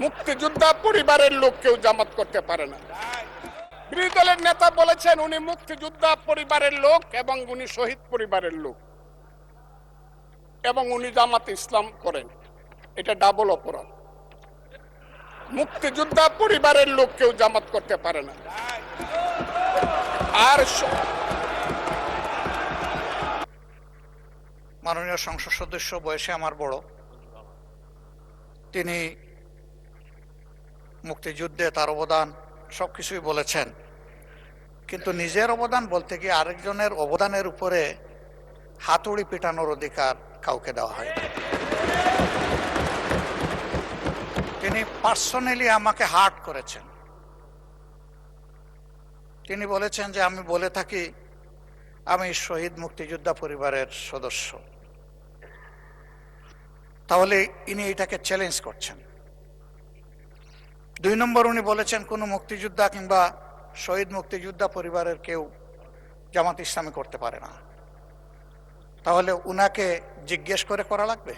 মুক্তিযোদ্ধা পরিবারের লোক কেউ জামাত করতে পারে না। বিরোধী দলের নেতা বলেছেন উনি মুক্তিযোদ্ধা পরিবারের লোক এবং উনি শহীদ পরিবারের লোক এবং উনি জামাত ইসলাম করেন। এটা ডাবল অপরাধ। মুক্তিযোদ্ধা পরিবারের লোক কেউ জামাত করতে পারে না। আর মাননীয় সংসদ সদস্য বয়সে আমার বড়, তিনি মুক্তিযুদ্ধে তার অবদান সবকিছুই বলেছেন, কিন্তু নিজের অবদান বলতে গিয়ে আরেকজনের অবদানের উপরে হাতুড়ি পিটানোর অধিকার কাউকে দেওয়া হয়। তিনি পার্সোনালি আমাকে হার্ট করেছেন। তিনি বলেছেন যে আমি বলে থাকি আমি শহীদ মুক্তিযোদ্ধা পরিবারের সদস্য, তাহলে ইনি এটাকে চ্যালেঞ্জ করছেন। 2 নম্বর, উনি বলেছেন কোনো মুক্তিযোদ্ধা কিংবা শহীদ মুক্তিযোদ্ধা পরিবারের কেউ জামাত ইসলামী করতে পারে না। তাহলে উনাকে জিজ্ঞেস করে করা লাগবে?